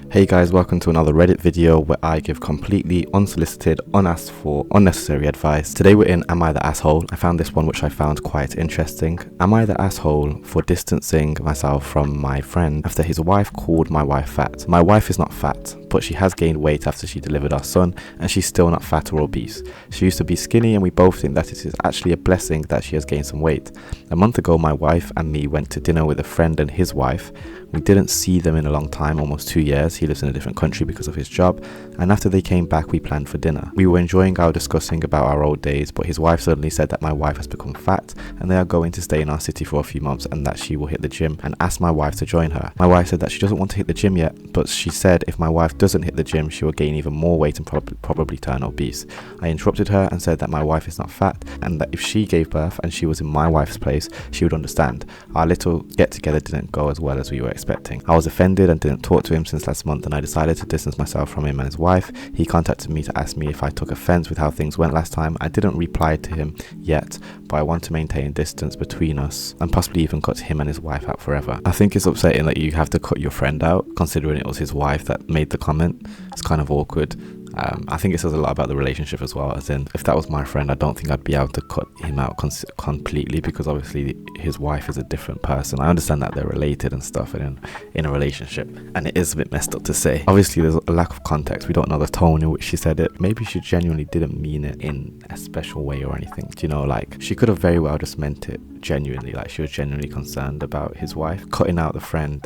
Hey guys, welcome to another Reddit video where I give completely unsolicited, unasked for, unnecessary advice. Today we're in Am I the Asshole? I found this one which I found quite interesting. Am I the asshole for distancing myself from my friend after his wife called my wife fat? My wife is not fat, but she has gained weight after she delivered our son, and she's still not fat or obese. She used to be skinny, and we both think that it is actually a blessing that she has gained some weight. A month ago, my wife and me went to dinner with a friend and his wife. We didn't see them in a long time, almost 2 years. He lives in a different country because of his job, and after they came back we planned for dinner. We were enjoying our discussing about our old days, but his wife suddenly said that my wife has become fat and they are going to stay in our city for a few months and that she will hit the gym, and asked my wife to join her. My wife said that she doesn't want to hit the gym yet, but she said if my wife doesn't hit the gym she will gain even more weight and probably turn obese. I interrupted her and said that my wife is not fat and that if she gave birth and she was in my wife's place she would understand. Our little get together didn't go as well as we were expecting. I was offended and didn't talk to him since last month, and I decided to distance myself from him and his wife. He contacted me to ask me if I took offense with how things went last time. I didn't reply to him yet, but I want to maintain distance between us and possibly even cut him and his wife out forever. I think it's upsetting that you have to cut your friend out, considering it was his wife that made the comment. It's kind of awkward. I think it says a lot about the relationship as well, as in if that was my friend I don't think I'd be able to cut him out completely, because obviously his wife is a different person. I understand that they're related and stuff and in a relationship, and it is a bit messed up to say. Obviously there's a lack of context. We don't know the tone in which she said it. Maybe she genuinely didn't mean it in a special way or anything, do you know, like she could have very well just meant it genuinely, like she was genuinely concerned about his wife. Cutting out the friend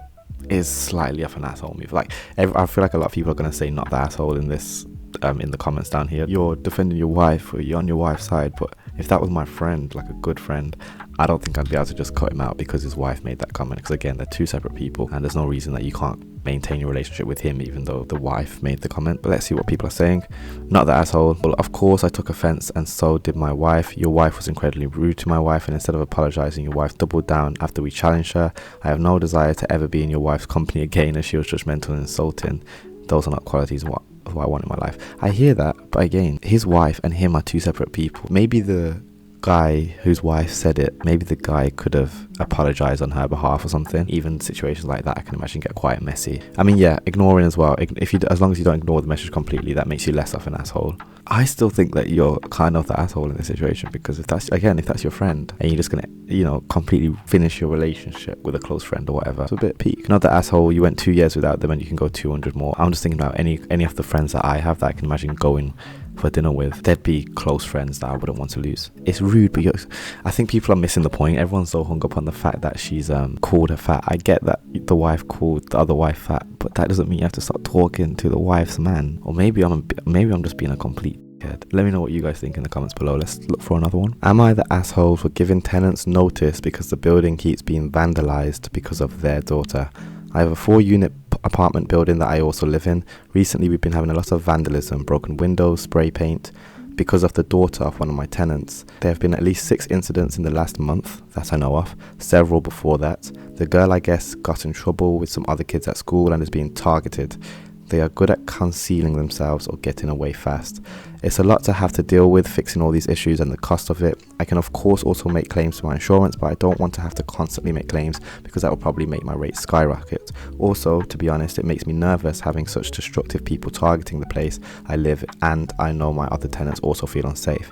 is slightly of an asshole move. Like I feel like a lot of people are going to say not the asshole in this in the comments down here. You're defending your wife, or you're on your wife's side, but if that was my friend, like a good friend, I don't think I'd be able to just cut him out because his wife made that comment, because again they're two separate people and there's no reason that you can't maintain your relationship with him even though the wife made the comment. But let's see what people are saying. Not the asshole. Well, of course I took offense and so did my wife. Your wife was incredibly rude to my wife, and instead of apologizing your wife doubled down after we challenged her. I have no desire to ever be in your wife's company again, as she was judgmental and insulting. Those are not qualities of what I want in my life. I hear that, but again, his wife and him are two separate people. Maybe the guy whose wife said it, maybe the guy could have apologized on her behalf or something. Even situations like that I can imagine get quite messy. I mean, yeah, ignoring as well. If you, as long as you don't ignore the message completely, that makes you less of an asshole. I still think that you're kind of the asshole in this situation, because if that's your friend and you're just gonna, completely finish your relationship with a close friend or whatever, it's a bit peak. Not the asshole, you went 2 years without them and you can go 200 more. I'm just thinking about any of the friends that I have that I can imagine going for dinner with. They'd be close friends that I wouldn't want to lose. It's rude, but I think people are missing the point. Everyone's so hung up on the fact that she's called her fat. I get that the wife called the other wife fat, but that doesn't mean you have to start talking to the wife's man. Or maybe I'm just being a complete head. Let me know what you guys think in the comments below. Let's look for another one. Am I the asshole for giving tenants notice because the building keeps being vandalized because of their daughter? I have a 4-unit apartment building that I also live in. Recently we've been having a lot of vandalism, broken windows, spray paint, because of the daughter of one of my tenants. There have been at least 6 incidents in the last month that I know of, several before that. The girl, I guess, got in trouble with some other kids at school and is being targeted. They are good at concealing themselves or getting away fast. It's a lot to have to deal with, fixing all these issues and the cost of it. I can of course also make claims to my insurance, but I don't want to have to constantly make claims because that will probably make my rates skyrocket. Also, to be honest, it makes me nervous having such destructive people targeting the place I live, and I know my other tenants also feel unsafe.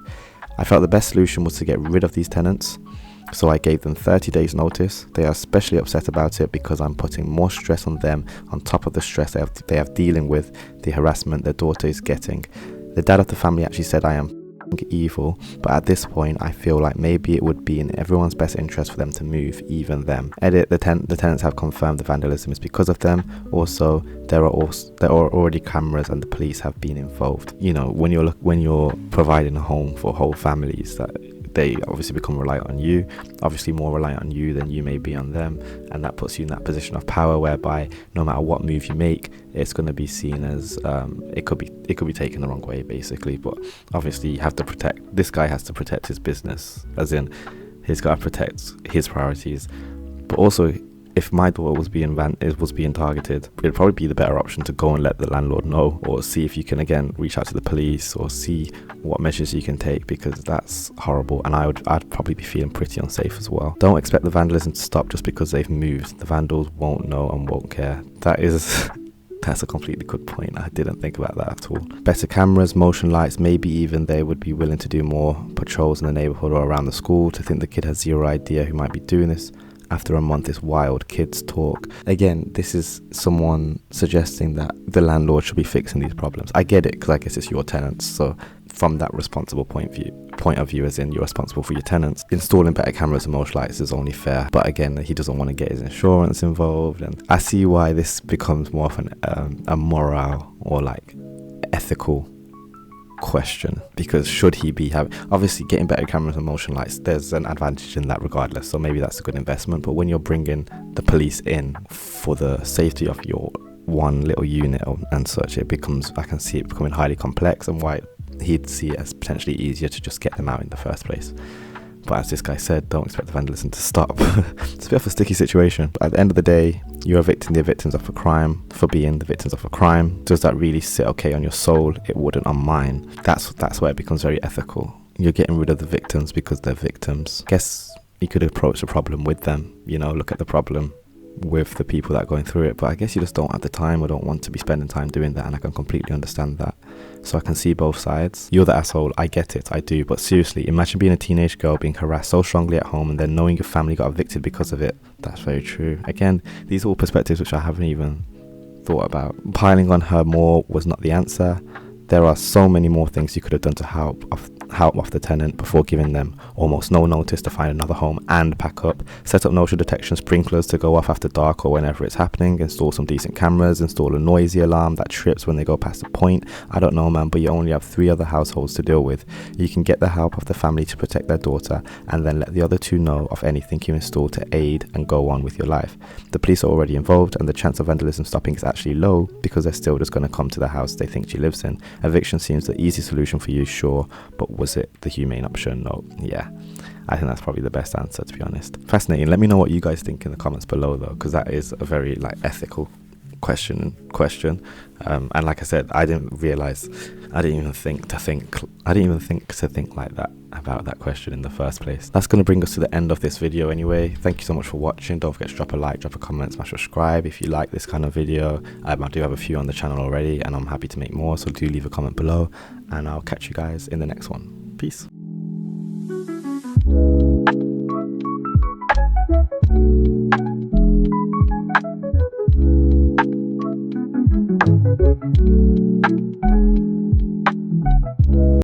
I felt the best solution was to get rid of these tenants, so I gave them 30 days notice. They are especially upset about it because I'm putting more stress on them on top of the stress they have dealing with the harassment their daughter is getting. The dad of the family actually said I am evil, but at this point I feel like maybe it would be in everyone's best interest for them to move, even them. Edit, the tenants have confirmed the vandalism is because of them. Also, there are already cameras and the police have been involved. When you're providing a home for whole families, that they obviously become reliant on you, obviously more reliant on you than you may be on them, and that puts you in that position of power whereby no matter what move you make, it's going to be seen as it could be taken the wrong way basically. But obviously you have to protect, this guy has to protect his business, as in he's got to protect his priorities. But also, if my daughter was being targeted, it'd probably be the better option to go and let the landlord know, or see if you can again reach out to the police or see what measures you can take, because that's horrible, and I'd probably be feeling pretty unsafe as well. Don't expect the vandalism to stop just because they've moved. The vandals won't know and won't care. That is That's a completely good point. I didn't think about that at all. Better cameras, motion lights, maybe even they would be willing to do more patrols in the neighborhood or around the school. To think the kid has zero idea who might be doing this after a month is wild. Kids talk. Again, this is someone suggesting that the landlord should be fixing these problems. I get it, because I guess it's your tenants. So from that responsible point of view, as in you're responsible for your tenants, installing better cameras and motion lights is only fair. But again, he doesn't want to get his insurance involved, and I see why this becomes more of a moral or like ethical question, because should he be having, obviously getting better cameras and motion lights, there's an advantage in that regardless, so maybe that's a good investment. But when you're bringing the police in for the safety of your one little unit and such, it becomes, I can see it becoming highly complex, and why he'd see it as potentially easier to just get them out in the first place. But as this guy said, don't expect the vandalism to stop. It's a bit of a sticky situation, but at the end of the day, you're evicting the victims of a crime for being the victims of a crime. Does that really sit okay on your soul? It wouldn't on mine. That's where it becomes very ethical. You're getting rid of the victims because they're victims. Guess you could approach the problem with them, look at the problem with the people that are going through it, but I guess you just don't have the time or don't want to be spending time doing that, and I can completely understand that. So I can see both sides. You're the asshole, I get it, I do, but seriously, imagine being a teenage girl being harassed so strongly at home and then knowing your family got evicted because of it. That's very true. Again, these are all perspectives which I haven't even thought about. Piling on her more was not the answer. There are so many more things you could have done to help off the tenant before giving them almost no notice to find another home and pack up. Set up noise detection sprinklers to go off after dark or whenever it's happening. Install some decent cameras. Install a noisy alarm that trips when they go past the point. I don't know, man, but you only have 3 other households to deal with. You can get the help of the family to protect their daughter and then let the other 2 know of anything you install to aid and go on with your life. The police are already involved, and the chance of vandalism stopping is actually low because they're still just going to come to the house they think she lives in. Eviction seems the easy solution for you, sure, but was it the humane option? No. Yeah, I think that's probably the best answer, to be honest. Fascinating. Let me know what you guys think in the comments below, though, because that is a very ethical question. And like I said, I didn't even think to think like that about that question in the first place. That's going to bring us to the end of this video anyway. Thank you so much for watching. Don't forget to drop a like, drop a comment, smash subscribe if you like this kind of video. I do have a few on the channel already, and I'm happy to make more, so do leave a comment below, and I'll catch you guys in the next one. Peace.